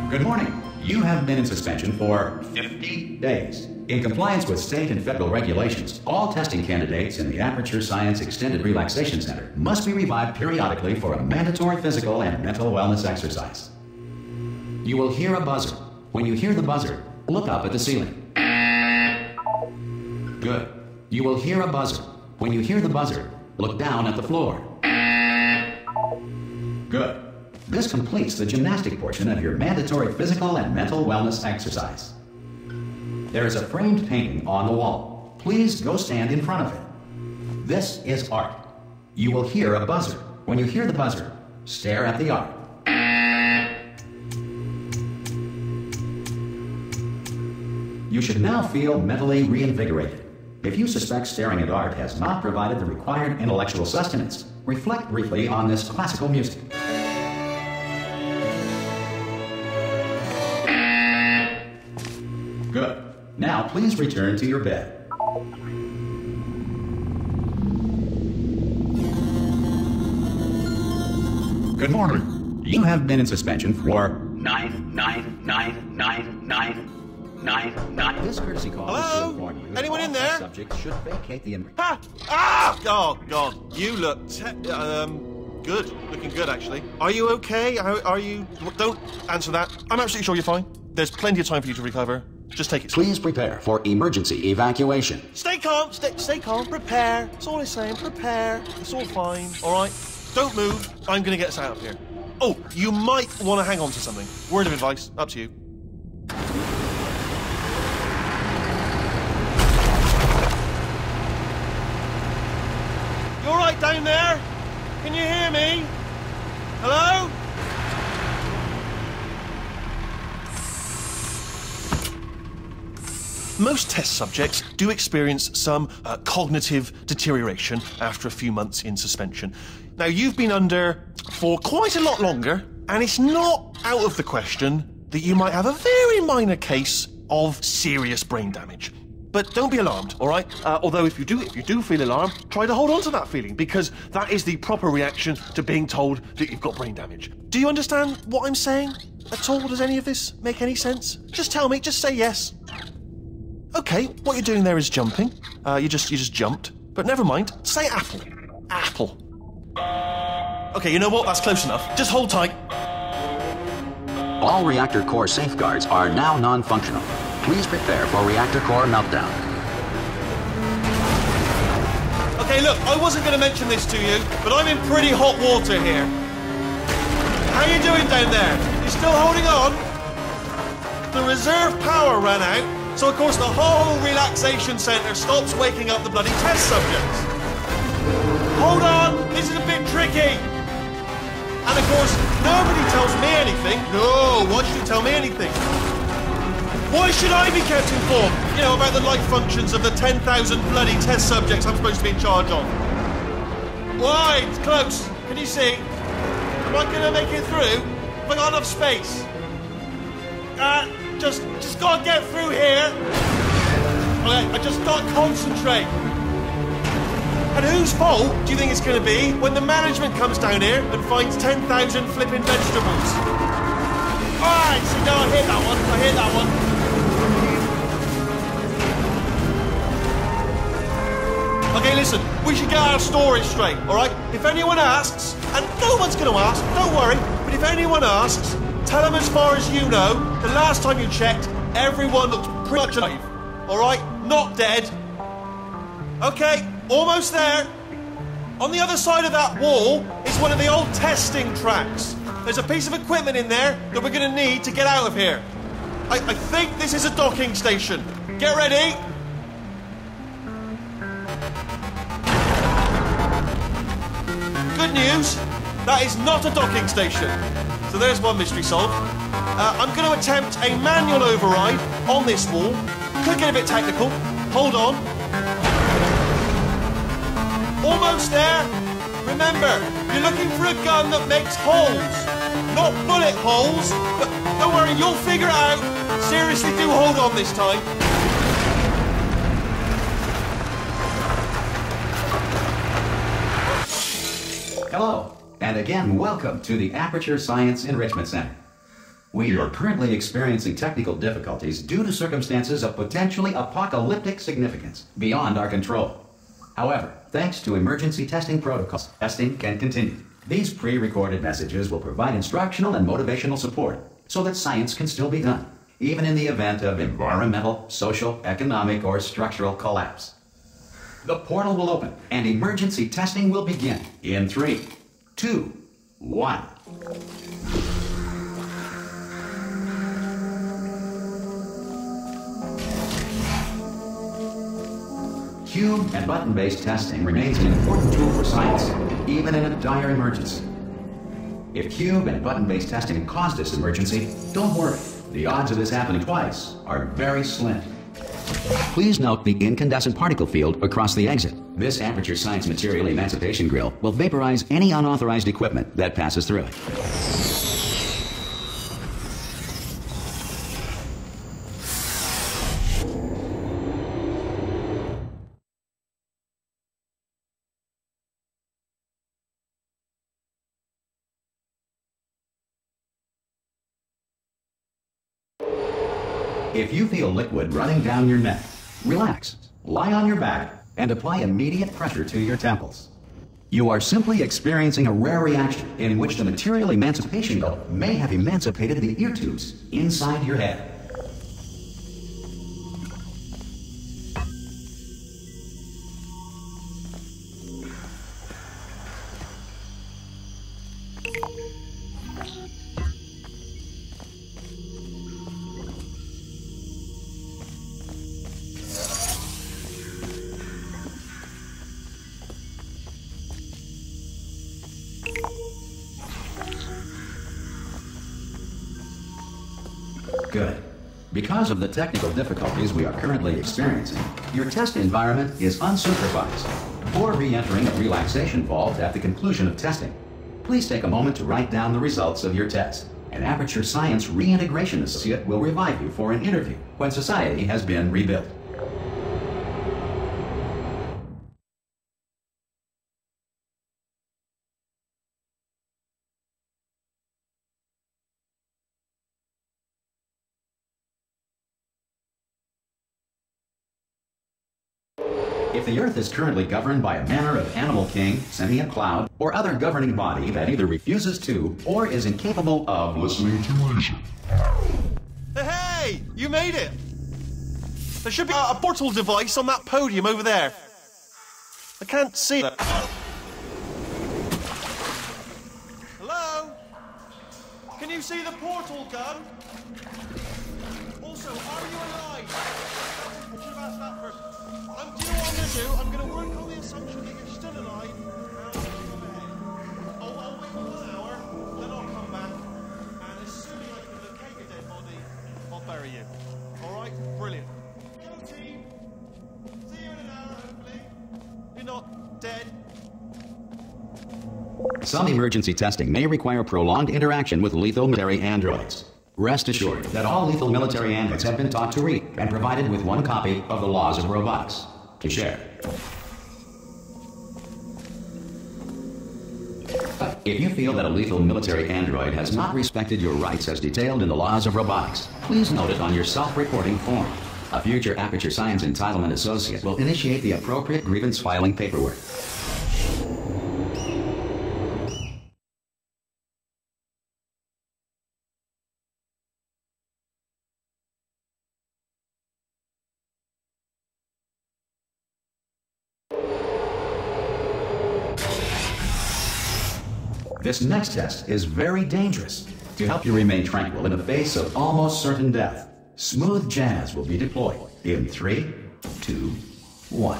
Good morning. You have been in suspension for 50 days. In compliance with state and federal regulations, all testing candidates in the Aperture Science Extended Relaxation Center must be revived periodically for a mandatory physical and mental wellness exercise. You will hear a buzzer. When you hear the buzzer, look up at the ceiling. Good. You will hear a buzzer. When you hear the buzzer, look down at the floor. Good. This completes the gymnastic portion of your mandatory physical and mental wellness exercise. There is a framed painting on the wall. Please go stand in front of it. This is art. You will hear a buzzer. When you hear the buzzer, stare at the art. You should now feel mentally reinvigorated. If you suspect staring at art has not provided the required intellectual sustenance, reflect briefly on this classical music. Good. Now please return to your bed. Good morning. You have been in suspension for 9999999. This courtesy call is to inform you. Anyone in there? Subject should vacate the Ha! Ah! Oh God, you look good. Looking good, actually. Are you okay? Are you? Don't answer that. I'm absolutely sure you're fine. There's plenty of time for you to recover. Just take it. Please prepare for emergency evacuation. Stay calm. Stay calm. Prepare. That's all I'm saying. Prepare. It's all fine. All right. Don't move. I'm gonna get us out of here. Oh, you might want to hang on to something. Word of advice. Up to you. You all right down there? Can you hear me? Hello? Most test subjects do experience some cognitive deterioration after a few months in suspension. Now, you've been under for quite a lot longer, and it's not out of the question that you might have a very minor case of serious brain damage. But don't be alarmed, all right? Although if you do feel alarmed, try to hold on to that feeling, because that is the proper reaction to being told that you've got brain damage. Do you understand what I'm saying at all? Does any of this make any sense? Just tell me, just say yes. Okay, what you're doing there is jumping. You just jumped. But never mind. Say apple. Apple. Okay, you know what? That's close enough. Just hold tight. All reactor core safeguards are now non-functional. Please prepare for reactor core meltdown. Okay, look, I wasn't going to mention this to you, but I'm in pretty hot water here. How you doing down there? You still holding on? The reserve power ran out. So, of course, the whole relaxation centre stops waking up the bloody test subjects. Hold on, this is a bit tricky. And, of course, nobody tells me anything. No, why should you tell me anything? Why should I be kept informed, you know, about the life functions of the 10,000 bloody test subjects I'm supposed to be in charge of? Why? It's close. Can you see? Am I going to make it through? Have I got enough space? Just gotta get through here. Okay, I just gotta concentrate. And whose fault do you think it's gonna be when the management comes down here and finds 10,000 flipping vegetables? Alright, see, no, I hit that one. Okay, listen, we should get our story straight, alright? If anyone asks, and no one's gonna ask, don't worry, but if anyone asks, tell them as far as you know, the last time you checked, everyone looked pretty much alive. Alright? Not dead. Okay, almost there. On the other side of that wall is one of the old testing tracks. There's a piece of equipment in there that we're going to need to get out of here. I think this is a docking station. Get ready. Good news, that is not a docking station. So there's one mystery solved. I'm going to attempt a manual override on this wall. Could get a bit technical. Hold on. Almost there. Remember, you're looking for a gun that makes holes. Not bullet holes, but don't worry, you'll figure it out. Seriously, do hold on this time. Hello, and again, welcome to the Aperture Science Enrichment Center. We are currently experiencing technical difficulties due to circumstances of potentially apocalyptic significance beyond our control. However, thanks to emergency testing protocols, testing can continue. These pre-recorded messages will provide instructional and motivational support so that science can still be done, even in the event of environmental, social, economic, or structural collapse. The portal will open and emergency testing will begin in 3, 2, 1. Cube and button-based testing remains an important tool for science, even in a dire emergency. If cube and button-based testing caused this emergency, don't worry. The odds of this happening twice are very slim. Please note the incandescent particle field across the exit. This aperture science material emancipation grill will vaporize any unauthorized equipment that passes through it. If you feel liquid running down your neck, relax, lie on your back, and apply immediate pressure to your temples. You are simply experiencing a rare reaction in which the material emancipation grill may have emancipated the ear tubes inside your head. Good. Because of the technical difficulties we are currently experiencing, your test environment is unsupervised. Before re-entering a relaxation vault at the conclusion of testing, please take a moment to write down the results of your test. An Aperture Science Reintegration Associate will revive you for an interview when society has been rebuilt. If the Earth is currently governed by a manner of animal king, sentient cloud, or other governing body that either refuses to or is incapable of listening to reason. Hey! You made it! There should be a portal device on that podium over there. I can't see it. Hello? Can you see the portal gun? Also, are you alive? I should have asked that first. Do you know what I'm going to do? I'm going to work on the assumption that you're still alive, and I'll go ahead. I'll wait 1 hour, then I'll come back, and as soon as I can locate your dead body, I'll bury you. Alright? Brilliant. Go team! See you in an hour, hopefully. You're not dead. Some emergency testing may require prolonged interaction with lethal military androids. Rest assured that all lethal military androids have been taught to read and provided with 1 copy of the Laws of Robotics to share. If you feel that a lethal military android has not respected your rights as detailed in the Laws of Robotics, please note it on your self-reporting form. A future Aperture Science Entitlement Associate will initiate the appropriate grievance filing paperwork. This next test is very dangerous. To help you remain tranquil in the face of almost certain death, smooth jazz will be deployed in 3, 2, 1.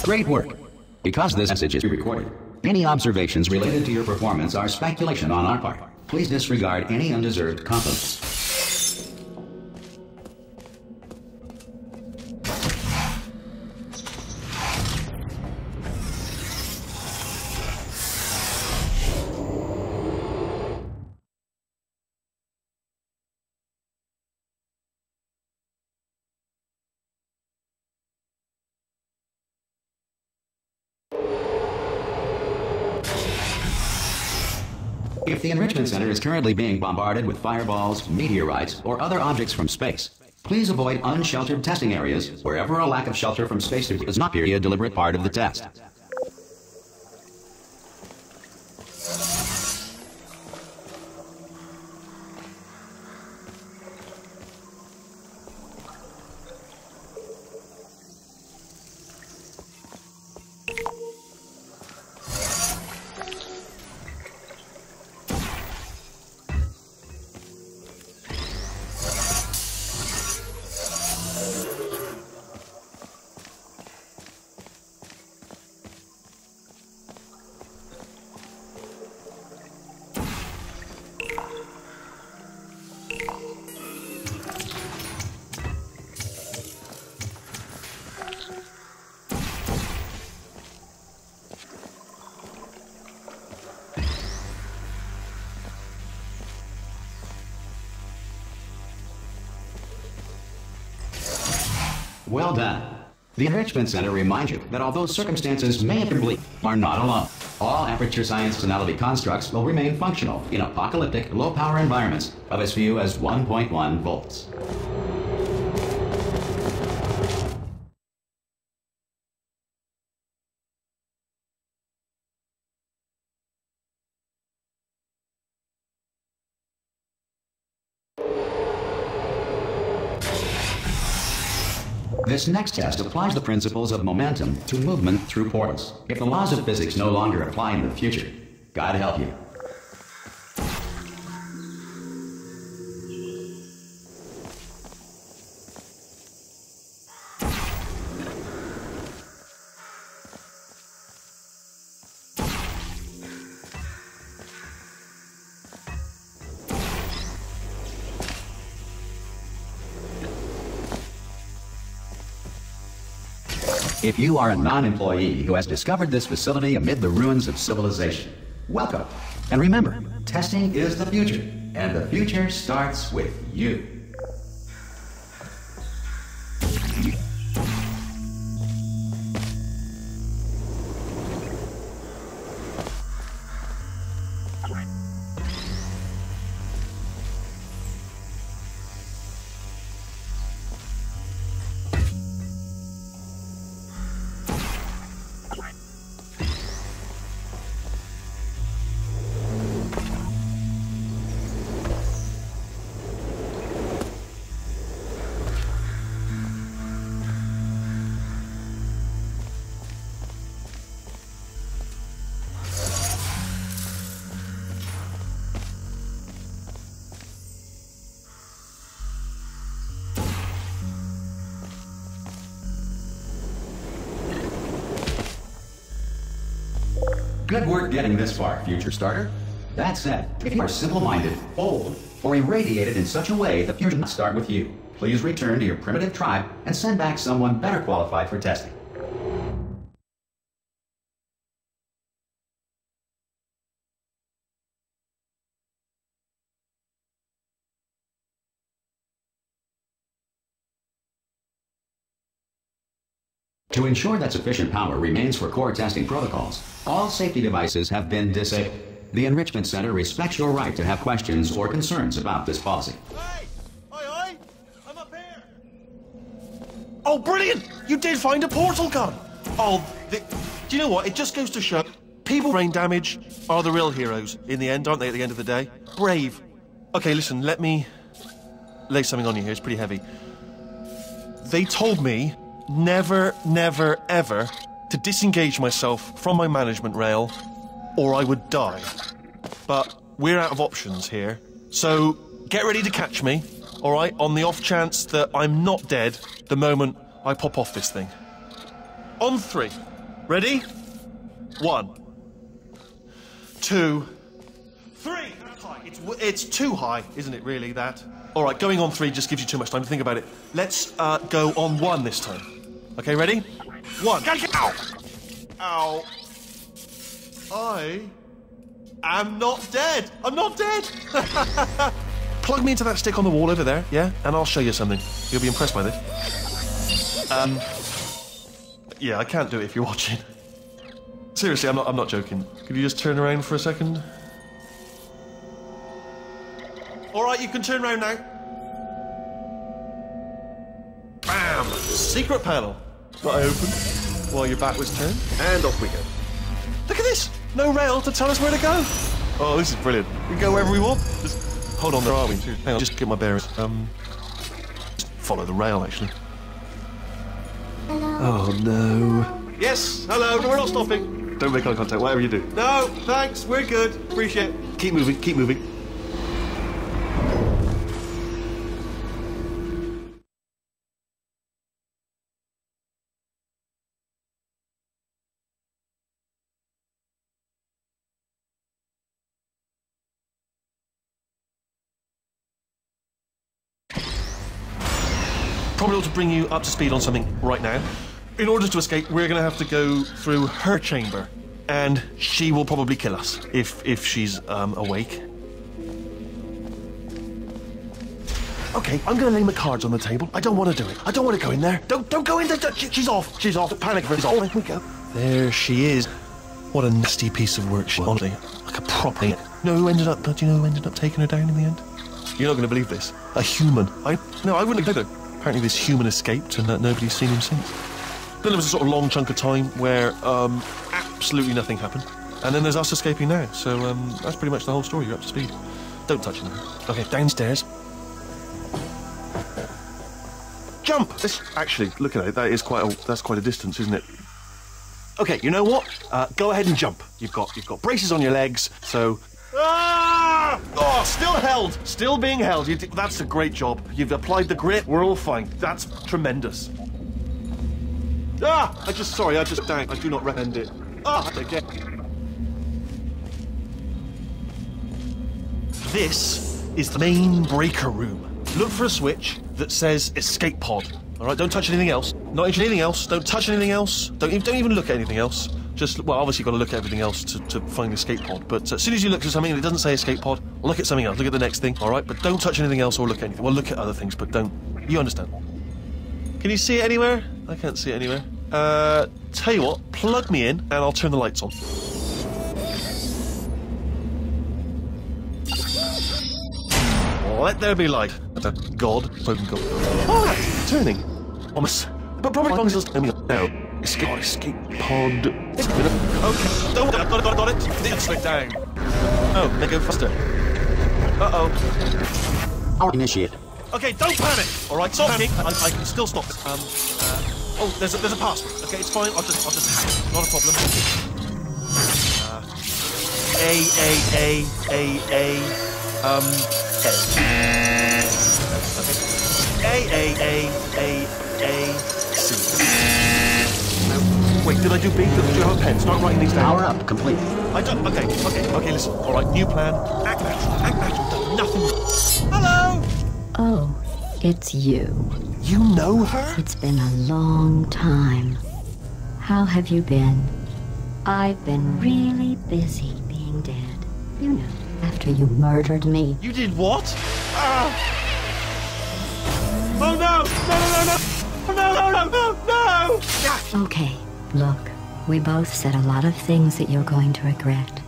Great work. Because this message is recorded, Any observations related to your performance are speculation on our part. Please disregard any undeserved compliments. If the Enrichment Center is currently being bombarded with fireballs, meteorites, or other objects from space, please avoid unsheltered testing areas wherever a lack of shelter from space does not be a deliberate part of the test. Well done. The Enrichment Center reminds you that although circumstances may have been bleak, are not alone. All aperture science tonality constructs will remain functional in apocalyptic, low-power environments of as few as 1.1 volts. This next test applies the principles of momentum to movement through portals. If the laws of physics no longer apply in the future, God help you. If you are a non-employee who has discovered this facility amid the ruins of civilization, welcome. And remember, testing is the future, and the future starts with you. Good work getting this far, future starter. That said, if you are simple-minded, old, or irradiated in such a way the future must start with you, please return to your primitive tribe and send back someone better qualified for testing. To ensure that sufficient power remains for core testing protocols, all safety devices have been disabled. The Enrichment Center respects your right to have questions or concerns about this policy. Hey! Aye, I'm up here! Oh, brilliant! You did find a portal gun! Oh, do you know what? It just goes to show people brain damage are the real heroes in the end, aren't they, at the end of the day? Brave. Okay, listen, let me lay something on you here. It's pretty heavy. They told me never, never, ever to disengage myself from my management rail or I would die. But we're out of options here, so get ready to catch me, all right, on the off chance that I'm not dead the moment I pop off this thing. On 3. Ready? 1, 2, 3. That's high. It's too high, isn't it, really, that? All right, going on 3 just gives you too much time to think about it. Let's go on 1 this time. Okay, ready? 1. Ow! Ow. I am not dead. I'm not dead. Plug me into that stick on the wall over there, yeah? And I'll show you something. You'll be impressed by this. Yeah, I can't do it if you're watching. Seriously, I'm not joking. Could you just turn around for a second? All right, you can turn around now. Bam! Secret panel that I opened while your back was turned, and off we go. Look at this! No rail to tell us where to go. Oh, this is brilliant. We can go wherever we want. Just hold on, where are we? Hang on, just get my bearings. Just follow the rail, actually. Hello. Oh no. Yes, hello. No, we're not stopping. Don't make eye contact. Whatever you do. No, thanks. We're good. Appreciate it. Keep moving. Keep moving. Probably ought to bring you up to speed on something right now. In order to escape, we're going to have to go through her chamber, and she will probably kill us if she's awake. Okay, I'm going to lay my cards on the table. I don't want to do it. I don't want to go in there. Don't go in there. She's off. She's off. Panic for off. There we go. There she is. What a nasty piece of work she was. Honestly, like a proper. Do you know who ended up taking her down in the end? You're not going to believe this. A human. I wouldn't have either. Apparently this human escaped and nobody's seen him since. Then there was a sort of long chunk of time where absolutely nothing happened. And then there's us escaping now. So that's pretty much the whole story. You're up to speed. Don't touch anything. Okay, downstairs. Jump! Actually, look at it. That's quite a distance, isn't it? Okay, you know what? Go ahead and jump. You've got braces on your legs, so... Ah! Oh, still held. Still being held. That's a great job. You've applied the grip. We're all fine. That's tremendous. Ah! I do not recommend it. Ah! Again. This is the main breaker room. Look for a switch that says escape pod. All right, don't touch anything else. Not anything else. Don't touch anything else. Don't even look at anything else. Just, well, obviously you've got to look at everything else to find the escape pod. But as soon as you look at something and it doesn't say escape pod, look at something else. Look at the next thing, all right? But don't touch anything else or look at anything. Well, look at other things, but don't. You understand? Can you see it anywhere? I can't see it anywhere. Tell you what, plug me in and I'll turn the lights on. Let there be light. That's a god. Spoken god. Oh, that's turning. Almost. But probably as long as it's... No. Escape pod. Okay. Got it. Slow it down. Oh, they go faster. Uh-oh. I'll initiate. Okay, don't panic. All right, stop panicking. I can still stop this. Oh, there's a password. Okay, it's fine. I'll just hack it. Not a problem. C. Wait, did I do B? Did you have a pen? Start writing these down. Power up, complete. I don't. Okay, listen. All right, new plan. Act natural. Done nothing. Hello! Oh, it's you. You know her? It's been a long time. How have you been? I've been really busy being dead. You know, after you murdered me. You did what? Ah! Oh no! No! Okay, look, we both said a lot of things that you're going to regret.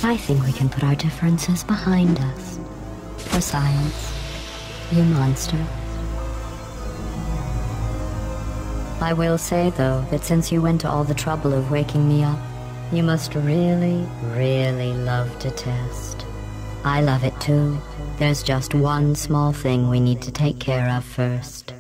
I think we can put our differences behind us. For science, you monster. I will say, though, that since you went to all the trouble of waking me up, you must really, really love to test. I love it too. There's just one small thing we need to take care of first.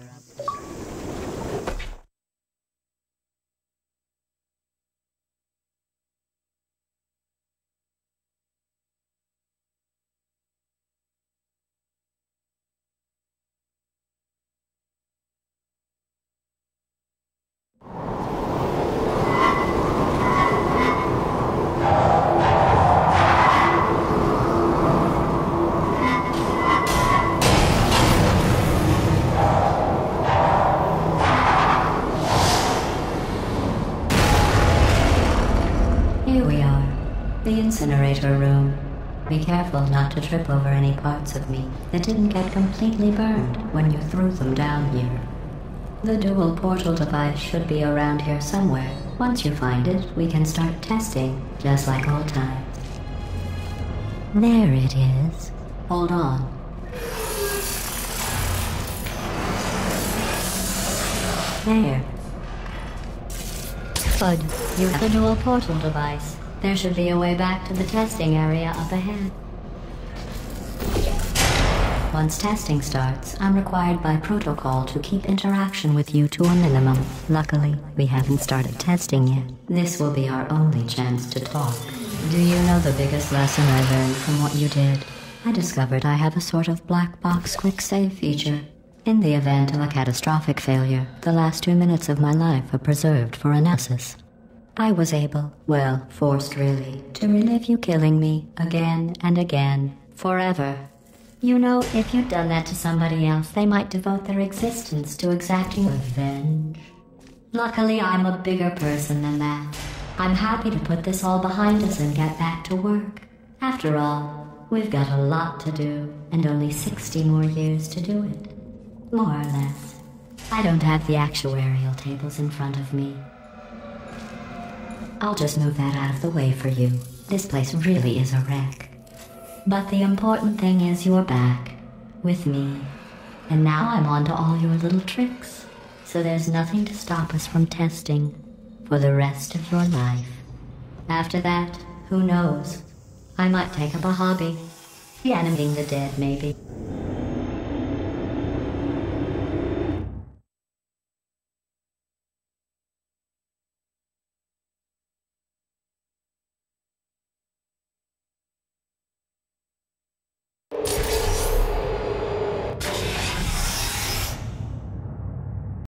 we are. The incinerator room. Be careful not to trip over any parts of me that didn't get completely burned when you threw them down here. The dual portal device should be around here somewhere. Once you find it, we can start testing, just like old times. There it is. Hold on. There. Good. You have the dual portal device. There should be a way back to the testing area up ahead. Once testing starts, I'm required by protocol to keep interaction with you to a minimum. Luckily, we haven't started testing yet. This will be our only chance to talk. Do you know the biggest lesson I learned from what you did? I discovered I have a sort of black box quick save feature. In the event of a catastrophic failure, the last 2 minutes of my life are preserved for analysis. I was able, well, forced really, to relive you killing me again and again, forever. You know, if you'd done that to somebody else, they might devote their existence to exacting revenge. Luckily, I'm a bigger person than that. I'm happy to put this all behind us and get back to work. After all, we've got a lot to do, and only 60 more years to do it. More or less. I don't have the actuarial tables in front of me. I'll just move that out of the way for you. This place really is a wreck. But the important thing is you're back, with me. And now I'm on to all your little tricks. So there's nothing to stop us from testing for the rest of your life. After that, who knows? I might take up a hobby. Reanimating the dead, maybe.